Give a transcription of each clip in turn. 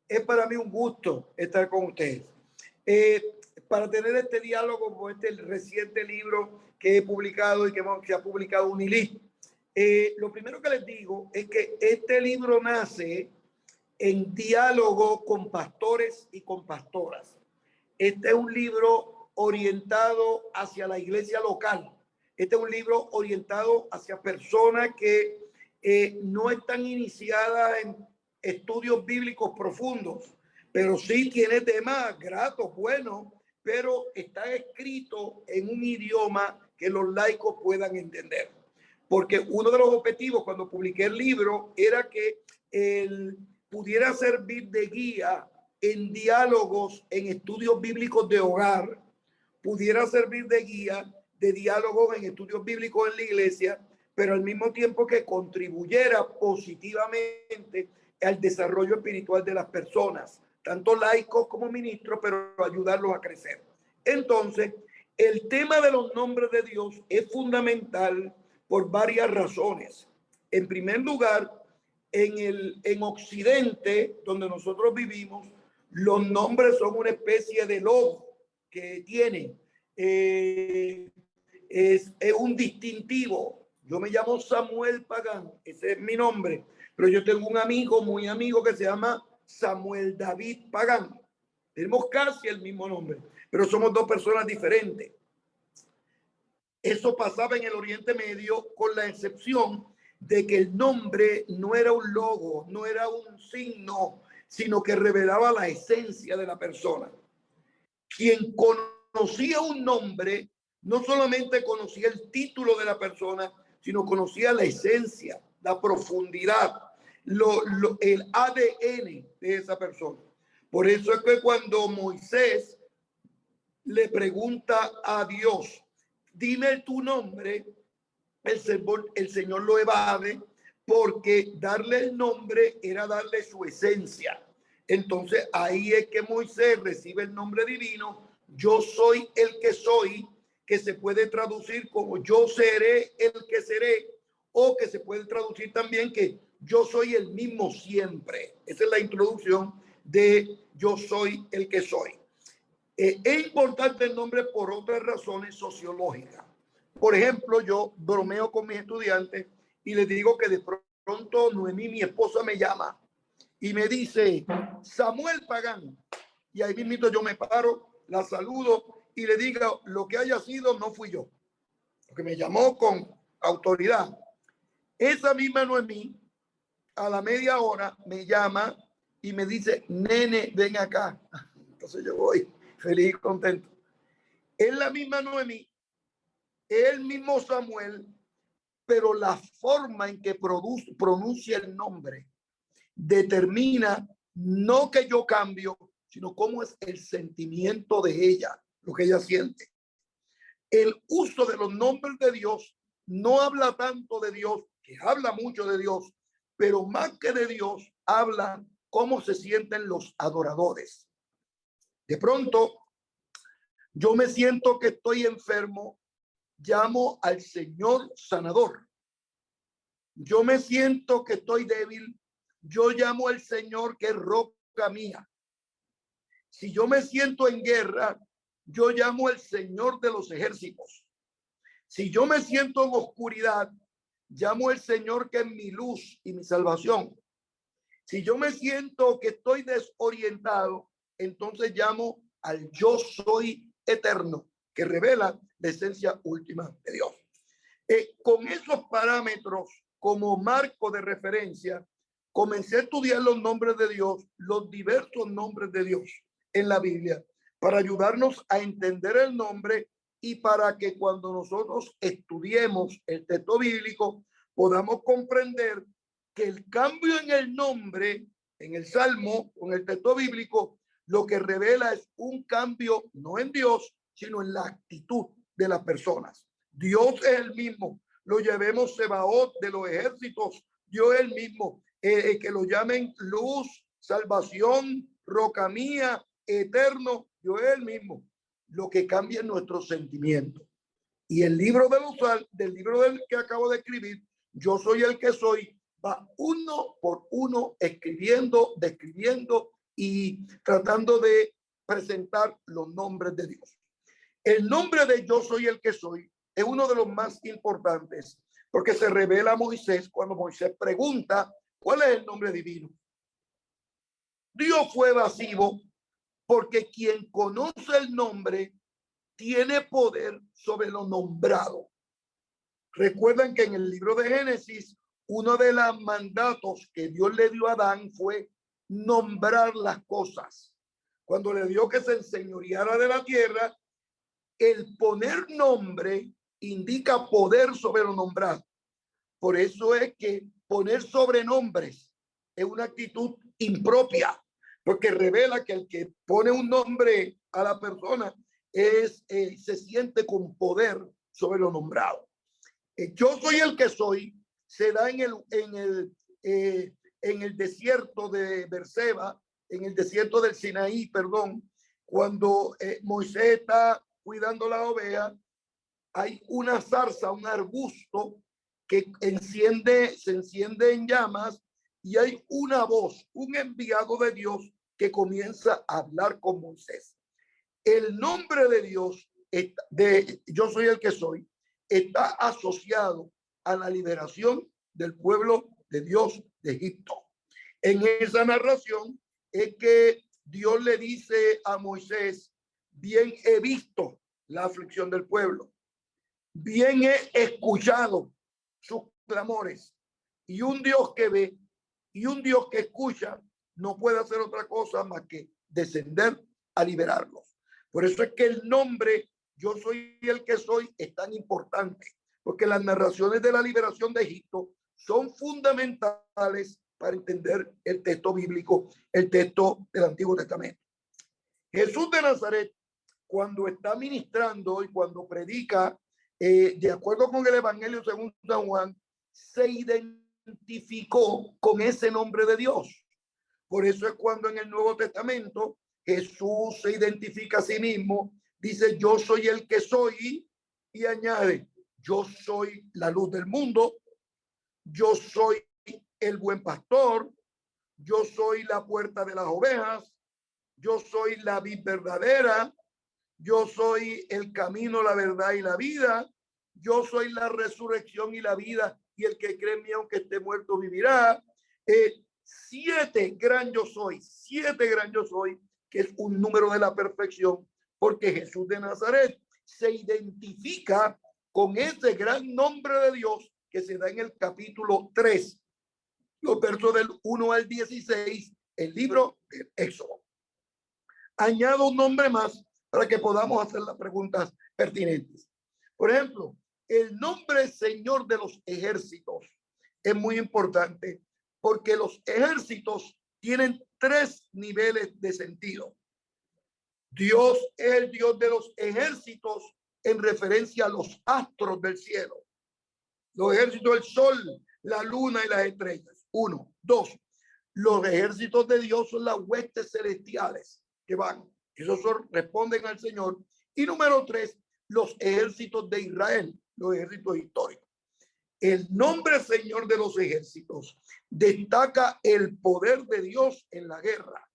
Es para mí un gusto estar con ustedes. Eh, para tener este diálogo con este reciente libro que he publicado y que se ha publicado Unilí. Lo primero que les digo es que este libro nace en diálogo con pastores y con pastoras. Este es un libro orientado hacia la iglesia local. Este es un libro orientado hacia personas que no están iniciadas en estudios bíblicos profundos, pero sí tiene temas gratos, buenos, pero está escrito en un idioma que los laicos puedan entender. Porque uno de los objetivos cuando publiqué el libro era que él pudiera servir de guía en diálogos, en estudios bíblicos de hogar, pudiera servir de guía de diálogos en estudios bíblicos en la iglesia, pero al mismo tiempo que contribuyera positivamente al desarrollo espiritual de las personas, tanto laicos como ministros, pero ayudarlos a crecer. Entonces, el tema de los nombres de Dios es fundamental por varias razones. En primer lugar, en Occidente, donde nosotros vivimos, los nombres son una especie de logo que tienen. Es un distintivo. Yo me llamo Samuel Pagán, ese es mi nombre, pero yo tengo un amigo, muy amigo, que se llama Samuel David Pagán. Tenemos casi el mismo nombre, pero somos dos personas diferentes. Eso pasaba en el Oriente Medio, con la excepción de que el nombre no era un logo, no era un signo, sino que revelaba la esencia de la persona. Quien conocía un nombre no solamente conocía el título de la persona, sino conocía la esencia, la profundidad, el ADN de esa persona. Por eso es que cuando Moisés le pregunta a Dios, dime tu nombre, el Señor lo evade, porque darle el nombre era darle su esencia. Entonces ahí es que Moisés recibe el nombre divino, yo soy el que se puede traducir como yo seré el que seré, o que se puede traducir también que yo soy el mismo siempre. Esa es la introducción de yo soy el que soy. Es importante el nombre por otras razones sociológicas. Por ejemplo, yo bromeo con mis estudiantes y les digo que de pronto Noemí, mi esposa, me llama y me dice, Samuel Pagán. Y ahí mismo yo me paro, la saludo y le digo, lo que haya sido no fui yo, porque me llamó con autoridad. Esa misma Noemí, a la media hora, me llama y me dice, nene, ven acá. Entonces yo voy feliz y contento. Es la misma Noemí, el mismo Samuel, pero la forma en que pronuncia el nombre determina no que yo cambio, sino cómo es el sentimiento de ella, lo que ella siente. El uso de los nombres de Dios no habla tanto de Dios, que habla mucho de Dios, pero más que de Dios, habla cómo se sienten los adoradores. De pronto, yo me siento que estoy enfermo, llamo al Señor sanador. Yo me siento que estoy débil, yo llamo al Señor que es roca mía. Si yo me siento en guerra, yo llamo al Señor de los ejércitos. Si yo me siento en oscuridad, llamo al Señor que es mi luz y mi salvación. Si yo me siento que estoy desorientado, entonces llamo al yo soy eterno, que revela la esencia última de Dios. Con esos parámetros como marco de referencia, comencé a estudiar los nombres de Dios, los diversos nombres de Dios en la Biblia, para ayudarnos a entender el nombre y para que cuando nosotros estudiemos el texto bíblico podamos comprender que el cambio en el nombre, en el Salmo, con el texto bíblico, lo que revela es un cambio no en Dios, sino en la actitud de las personas. Dios es el mismo, lo llamemos Sebaot de los ejércitos, Dios es el mismo, que lo llamen luz, salvación, roca mía, eterno, Dios es el mismo. Lo que cambia es nuestro sentimiento. Y el libro del libro del que acabo de escribir, yo soy el que soy, va uno por uno escribiendo, describiendo y tratando de presentar los nombres de Dios. El nombre de yo soy el que soy es uno de los más importantes porque se revela a Moisés cuando Moisés pregunta cuál es el nombre divino. Dios fue evasivo porque quien conoce el nombre tiene poder sobre lo nombrado. Recuerdan que en el libro de Génesis, uno de los mandatos que Dios le dio a Adán fue nombrar las cosas. Cuando le dio que se enseñoreara de la tierra, el poner nombre indica poder sobre lo nombrado. Por eso es que poner sobrenombres es una actitud impropia, porque revela que el que pone un nombre a la persona se siente con poder sobre lo nombrado. Yo soy el que soy se da en el desierto de Berseba, en el desierto del Sinaí, perdón, cuando Moisés está cuidando la oveja, hay una zarza, un arbusto que se enciende en llamas y hay una voz, un enviado de Dios que comienza a hablar con Moisés. El nombre de Dios, de yo soy el que soy, está asociado a la liberación del pueblo de Dios de Egipto. En esa narración es que Dios le dice a Moisés, bien he visto la aflicción del pueblo, bien he escuchado sus clamores, y un Dios que ve y un Dios que escucha no puede hacer otra cosa más que descender a liberarlos. Por eso es que el nombre yo soy el que soy es tan importante, porque las narraciones de la liberación de Egipto son fundamentales para entender el texto bíblico, el texto del Antiguo Testamento. Jesús de Nazaret, cuando está ministrando y cuando predica, de acuerdo con el Evangelio según San Juan, se identificó con ese nombre de Dios. Por eso es cuando en el Nuevo Testamento Jesús se identifica a sí mismo, dice yo soy el que soy, y añade yo soy la luz del mundo, yo soy el buen pastor, yo soy la puerta de las ovejas, yo soy la vid verdadera, yo soy el camino, la verdad y la vida, yo soy la resurrección y la vida, y el que cree en mí aunque esté muerto vivirá. Siete gran yo soy, que es un número de la perfección, porque Jesús de Nazaret se identifica con ese gran nombre de Dios que se da en el capítulo 3, los versos del 1 al 16, el libro del Éxodo. Añado un nombre más para que podamos hacer las preguntas pertinentes. Por ejemplo, el nombre Señor de los ejércitos es muy importante porque los ejércitos tienen tres niveles de sentido. Dios es el Dios de los ejércitos en referencia a los astros del cielo. Los ejércitos del sol, la luna y las estrellas. 1. 2. Los ejércitos de Dios son las huestes celestiales que van. Esos responden al Señor. Y número 3, los ejércitos de Israel, los ejércitos históricos. El nombre Señor de los ejércitos destaca el poder de Dios en la guerra,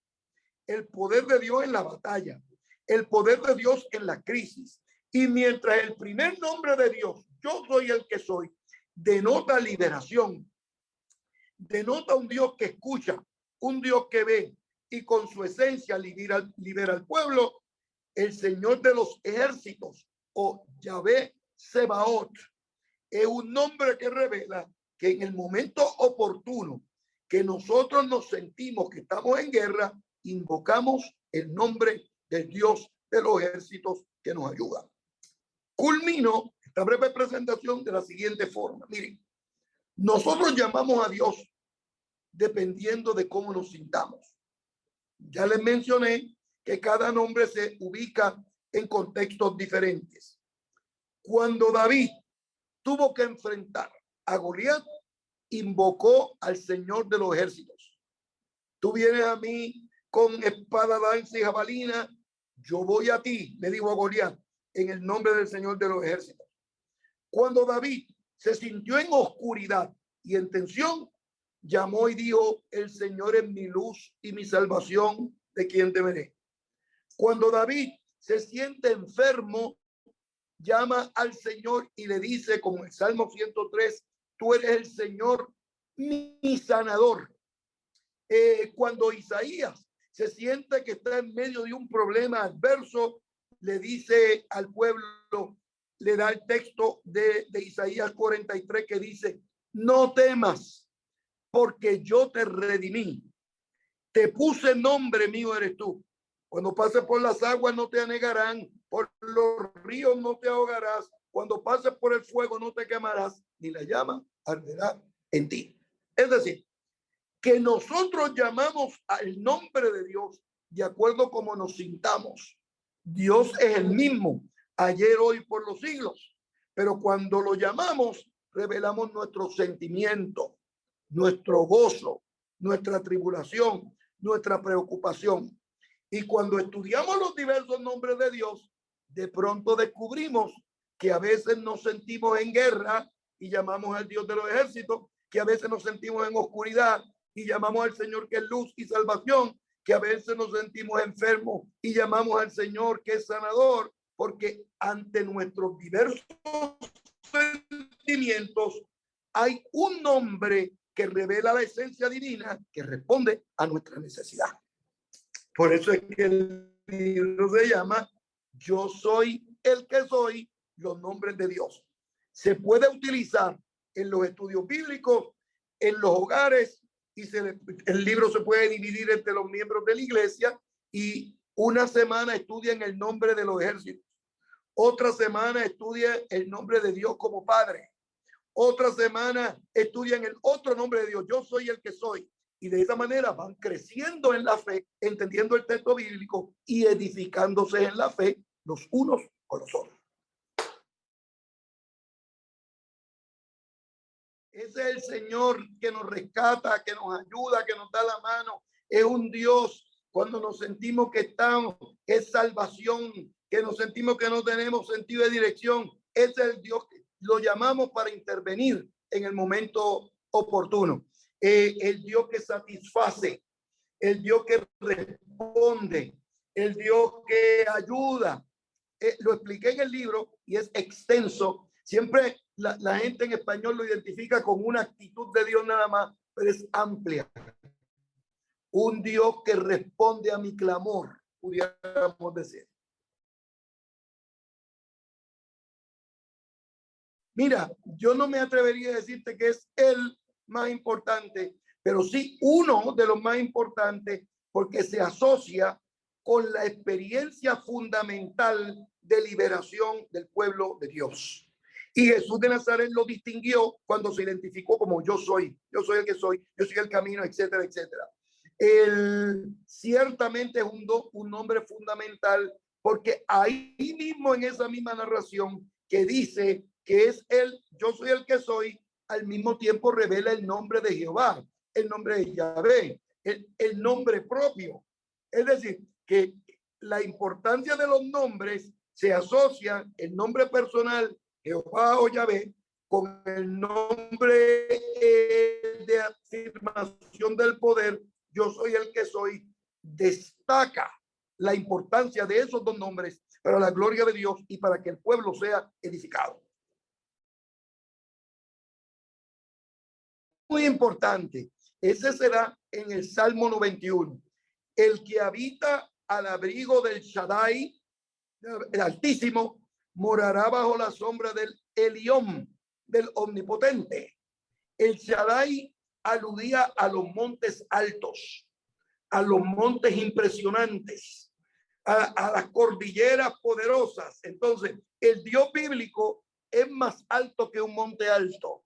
el poder de Dios en la batalla, el poder de Dios en la crisis. Y mientras el primer nombre de Dios, yo soy el que soy, denota liberación, denota un Dios que escucha, un Dios que ve y con su esencia libera al pueblo, el Señor de los ejércitos o Yahvé Sebaot es un nombre que revela que en el momento oportuno que nosotros nos sentimos que estamos en guerra, invocamos el nombre del Dios de los ejércitos que nos ayuda. Culmino esta breve presentación de la siguiente forma. Miren, nosotros llamamos a Dios dependiendo de cómo nos sintamos. Ya les mencioné que cada nombre se ubica en contextos diferentes. Cuando David tuvo que enfrentar a Goliat, invocó al Señor de los ejércitos. Tú vienes a mí con espada, lanza y jabalina, yo voy a ti, le dijo a Goliat, en el nombre del Señor de los ejércitos. Cuando David se sintió en oscuridad y en tensión, Llamó y dijo: el Señor es mi luz y mi salvación, ¿de quién temeré? Cuando David se siente enfermo, llama al Señor y le dice, como el Salmo 103, tú eres el Señor, mi sanador. Cuando Isaías se siente que está en medio de un problema adverso, le dice al pueblo, le da el texto de Isaías 43 que dice: no temas, porque yo te redimí, te puse nombre, mío eres tú. Cuando pases por las aguas no te anegarán, por los ríos no te ahogarás, cuando pases por el fuego no te quemarás, ni la llama arderá en ti. Es decir, que nosotros llamamos al nombre de Dios de acuerdo como nos sintamos. Dios es el mismo ayer, hoy, por los siglos, pero cuando lo llamamos revelamos nuestro sentimiento, nuestro gozo, nuestra tribulación, nuestra preocupación. Y cuando estudiamos los diversos nombres de Dios, de pronto descubrimos que a veces nos sentimos en guerra y llamamos al Dios de los ejércitos, que a veces nos sentimos en oscuridad y llamamos al Señor que es luz y salvación, que a veces nos sentimos enfermos y llamamos al Señor que es sanador, porque ante nuestros diversos sentimientos hay un nombre que revela la esencia divina que responde a nuestra necesidad. Por eso es que el libro se llama Yo soy el que soy, los nombres de Dios. Se puede utilizar en los estudios bíblicos, en los hogares, y el libro se puede dividir entre los miembros de la iglesia, y una semana estudian el nombre de los ejércitos, otra semana estudian el nombre de Dios como Padre, otra semana estudian el otro nombre de Dios, yo soy el que soy. Y de esa manera van creciendo en la fe, entendiendo el texto bíblico y edificándose en la fe los unos con los otros. Ese es el Señor que nos rescata, que nos ayuda, que nos da la mano. Es un Dios cuando nos sentimos que estamos, es salvación, que nos sentimos que no tenemos sentido de dirección. Ese es el Dios que lo llamamos para intervenir en el momento oportuno. El Dios que satisface, el Dios que responde, el Dios que ayuda. Lo expliqué en el libro y es extenso. Siempre la gente en español lo identifica con una actitud de Dios nada más, pero es amplia. Un Dios que responde a mi clamor, pudiéramos decir. Mira, yo no me atrevería a decirte que es el más importante, pero sí uno de los más importantes, porque se asocia con la experiencia fundamental de liberación del pueblo de Dios. Y Jesús de Nazaret lo distinguió cuando se identificó como yo soy el que soy, yo soy el camino, etcétera, etcétera. Ciertamente es un nombre fundamental, porque ahí mismo en esa misma narración que dice que es él, yo soy el que soy, al mismo tiempo revela el nombre de Jehová, el nombre de Yahvé, el nombre propio. Es decir, que la importancia de los nombres se asocia el nombre personal, Jehová o Yahvé, con el nombre de afirmación del poder, yo soy el que soy. Destaca la importancia de esos dos nombres para la gloria de Dios y para que el pueblo sea edificado. Muy importante. Ese será en el Salmo 91. El que habita al abrigo del Shaddai, el Altísimo, morará bajo la sombra del Elión, del Omnipotente. El Shaddai aludía a los montes altos, a los montes impresionantes, a las cordilleras poderosas. Entonces, el Dios bíblico es más alto que un monte alto.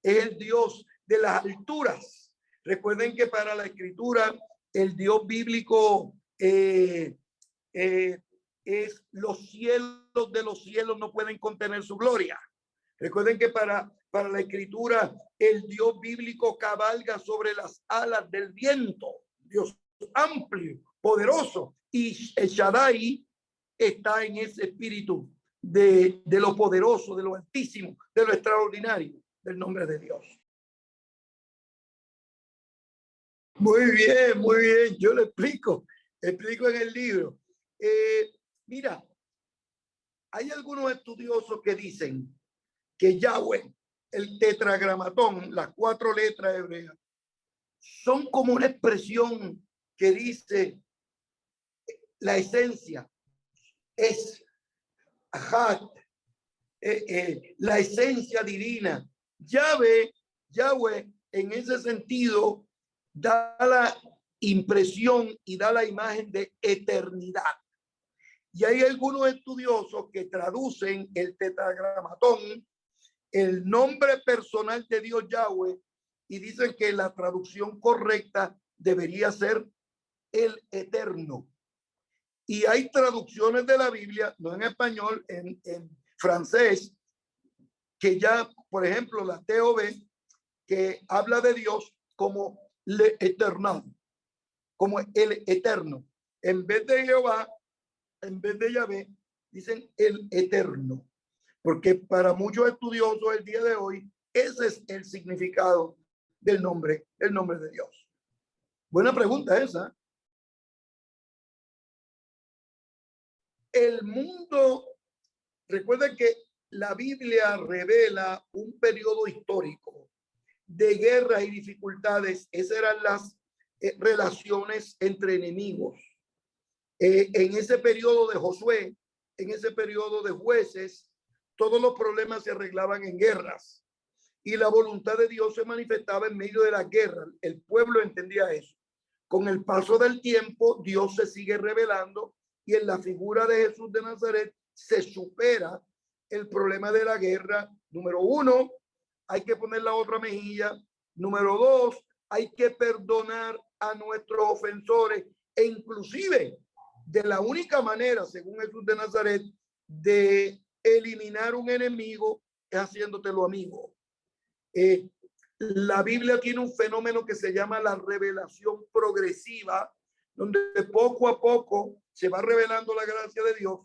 Es el Dios de las alturas. Recuerden que para la escritura el Dios bíblico es los cielos de los cielos no pueden contener su gloria. Recuerden que para la escritura el Dios bíblico cabalga sobre las alas del viento. Dios amplio, poderoso, y el Shaddai está en ese espíritu de lo poderoso, de lo altísimo, de lo extraordinario del nombre de Dios. Muy bien, muy bien. Yo le explico en el libro. Mira, hay algunos estudiosos que dicen que Yahweh, el tetragramatón, las 4 letras hebreas, son como una expresión que dice la esencia es Ahad, la esencia divina. Yahweh, en ese sentido, da la impresión y da la imagen de eternidad. Y hay algunos estudiosos que traducen el tetragramatón, el nombre personal de Dios Yahweh, y dicen que la traducción correcta debería ser el eterno. Y hay traducciones de la Biblia, no en español, en francés, que ya, por ejemplo, la TOB, que habla de Dios como le eternal, como el eterno. En vez de Jehová, en vez de Yahvé, dicen el eterno. Porque para muchos estudiosos el día de hoy, ese es el significado del nombre, el nombre de Dios. Buena pregunta esa. El mundo, recuerden que la Biblia revela un periodo histórico de guerras y dificultades. Esas eran las relaciones entre enemigos. En ese periodo de Josué, en ese periodo de jueces, todos los problemas se arreglaban en guerras y la voluntad de Dios se manifestaba en medio de la guerra. El pueblo entendía eso. Con el paso del tiempo, Dios se sigue revelando y en la figura de Jesús de Nazaret se supera el problema de la guerra. Número 1, hay que poner la otra mejilla. Número 2, hay que perdonar a nuestros ofensores e inclusive de la única manera, según Jesús de Nazaret, de eliminar un enemigo es haciéndotelo amigo. La Biblia tiene un fenómeno que se llama la revelación progresiva, donde poco a poco se va revelando la gracia de Dios,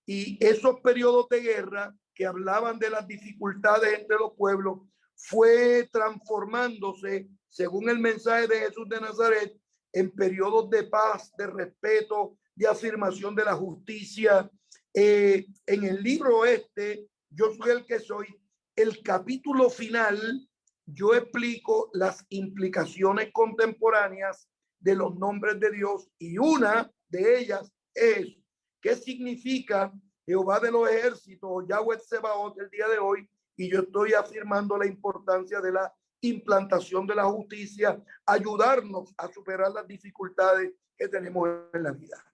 y esos periodos de guerra que hablaban de las dificultades entre los pueblos fue transformándose, según el mensaje de Jesús de Nazaret, en periodos de paz, de respeto, de afirmación de la justicia. En el libro Yo soy el que soy, el capítulo final, yo explico las implicaciones contemporáneas de los nombres de Dios, y una de ellas es qué significa Jehová de los ejércitos, Yahweh Sebaot el día de hoy, y yo estoy afirmando la importancia de la implantación de la justicia, ayudarnos a superar las dificultades que tenemos en la vida.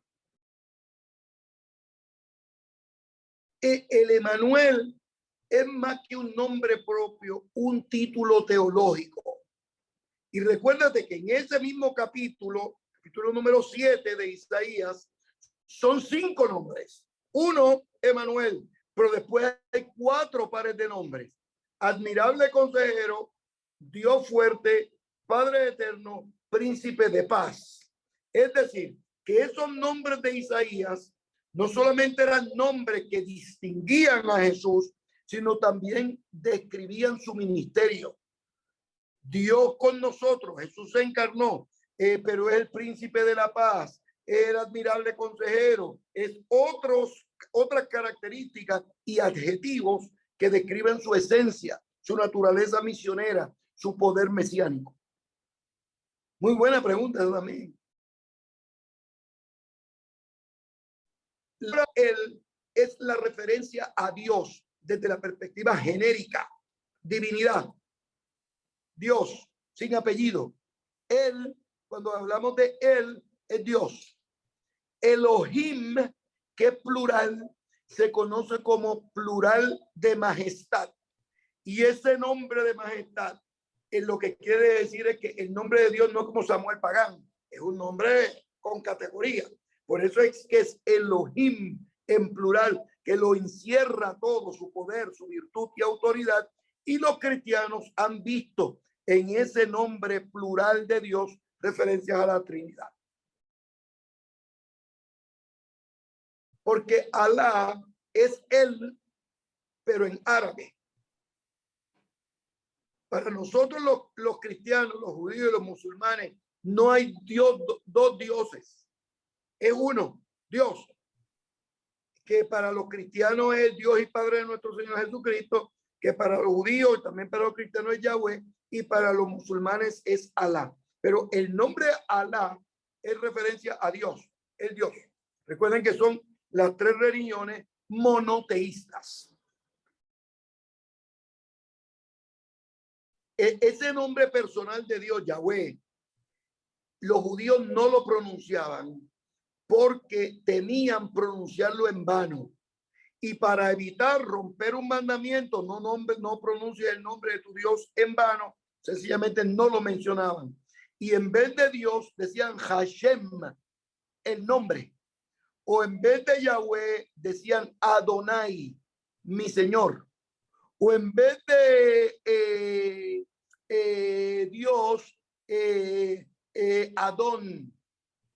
El Emanuel es más que un nombre propio, un título teológico. Y recuérdate que en ese mismo capítulo número 7 de Isaías, son 5 nombres. 1, Emanuel, pero después hay 4 pares de nombres. Admirable consejero, Dios fuerte, Padre eterno, príncipe de paz. Es decir, que esos nombres de Isaías no solamente eran nombres que distinguían a Jesús, sino también describían su ministerio. Dios con nosotros, Jesús se encarnó, pero es el príncipe de la paz, es el admirable consejero, es otras características y adjetivos que describen su esencia, su naturaleza misionera, su poder mesiánico. Muy buena pregunta también. Él es la referencia a Dios desde la perspectiva genérica, divinidad. Dios, sin apellido. Él, cuando hablamos de él, es Dios. Elohim, que es plural, se conoce como plural de majestad. Y ese nombre de majestad, lo que quiere decir es que el nombre de Dios no es como Samuel Pagán, es un nombre con categoría. Por eso es que es Elohim en plural, que lo encierra todo, su poder, su virtud y autoridad. Y los cristianos han visto en ese nombre plural de Dios referencias a la Trinidad. Porque Alá es él, pero en árabe. Para nosotros los cristianos, los judíos y los musulmanes, No hay Dios, dos dioses. Es uno, Dios, que para los cristianos es Dios y Padre de nuestro Señor Jesucristo, que para los judíos y también para los cristianos es Yahweh, y para los musulmanes es Alá. Pero el nombre Alá es referencia a Dios, el Dios. Recuerden que son las tres religiones monoteístas. Ese nombre personal de Dios, Yahweh, los judíos no lo pronunciaban porque temían pronunciarlo en vano. Y para evitar romper un mandamiento, no pronuncie el nombre de tu Dios en vano, sencillamente no lo mencionaban. Y en vez de Dios decían Hashem, el nombre. O en vez de Yahweh decían Adonai, mi Señor. O en vez de Dios, Adón,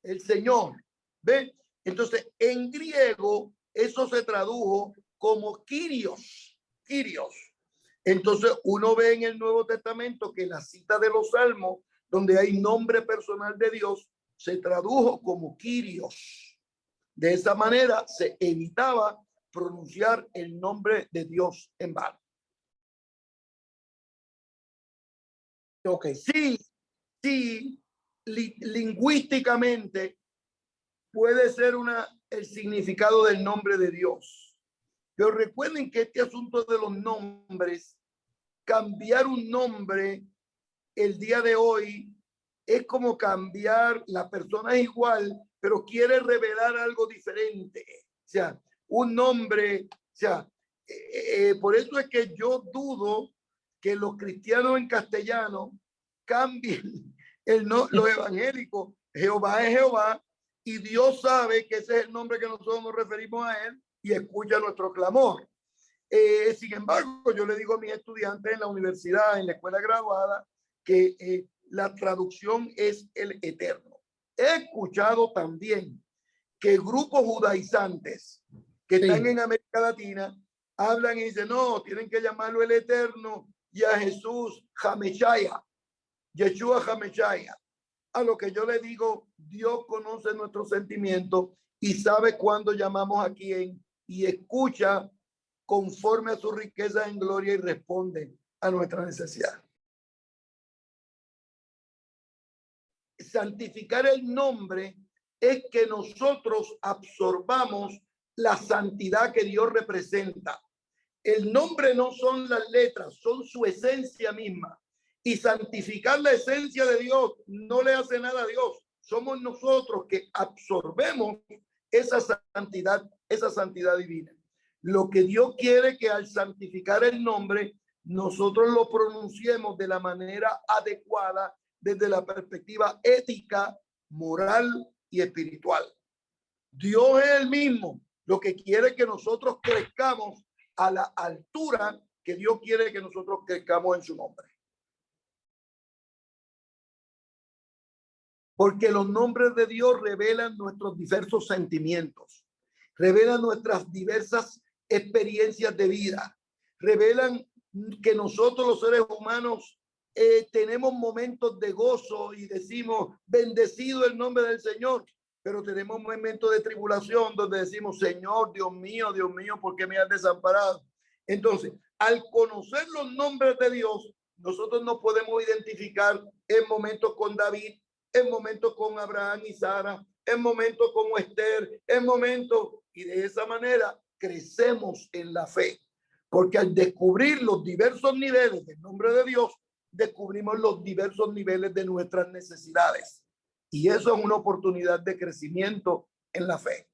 el Señor. ¿Ven? Entonces, en griego, eso se tradujo como Kyrios. Kyrios. Entonces, uno ve en el Nuevo Testamento que la cita de los Salmos, donde hay nombre personal de Dios, se tradujo como Kyrios. De esa manera se evitaba pronunciar el nombre de Dios en vano. Ok, sí, lingüísticamente puede ser el significado del nombre de Dios. Pero recuerden que este asunto de los nombres, cambiar un nombre el día de hoy es como cambiar, la persona es igual, pero quiere revelar algo diferente. O sea, un nombre, o sea, por eso es que yo dudo que los cristianos en castellano cambien los evangélicos. Jehová es Jehová y Dios sabe que ese es el nombre que nosotros nos referimos a él y escucha nuestro clamor. Sin embargo, yo le digo a mis estudiantes en la universidad, en la escuela graduada, que la traducción es el eterno. He escuchado también que grupos judaizantes que están en América Latina hablan y dicen, no, tienen que llamarlo el eterno y a Jesús Hameshaya, Yeshua Hameshaya. A lo que yo le digo, Dios conoce nuestros sentimientos y sabe cuándo llamamos a quién y escucha conforme a su riqueza en gloria y responde a nuestra necesidad. Santificar el nombre es que nosotros absorbamos la santidad que Dios representa. El nombre no son las letras, son su esencia misma. Y santificar la esencia de Dios no le hace nada a Dios. Somos nosotros que absorbemos esa santidad divina. Lo que Dios quiere que al santificar el nombre, nosotros lo pronunciemos de la manera adecuada desde la perspectiva ética, moral y espiritual. Dios es el mismo. Lo que quiere que nosotros crezcamos a la altura que Dios quiere que nosotros crezcamos en su nombre. Porque los nombres de Dios revelan nuestros diversos sentimientos, revelan nuestras diversas experiencias de vida, revelan que nosotros los seres humanos tenemos momentos de gozo y decimos bendecido el nombre del Señor, pero tenemos momentos de tribulación donde decimos Señor, Dios mío, ¿por qué me has desamparado? Entonces, al conocer los nombres de Dios, nosotros nos podemos identificar en momentos con David, en momentos con Abraham y Sara, en momentos como Esther, en momentos, y de esa manera crecemos en la fe, porque al descubrir los diversos niveles del nombre de Dios, descubrimos los diversos niveles de nuestras necesidades. Y eso es una oportunidad de crecimiento en la fe.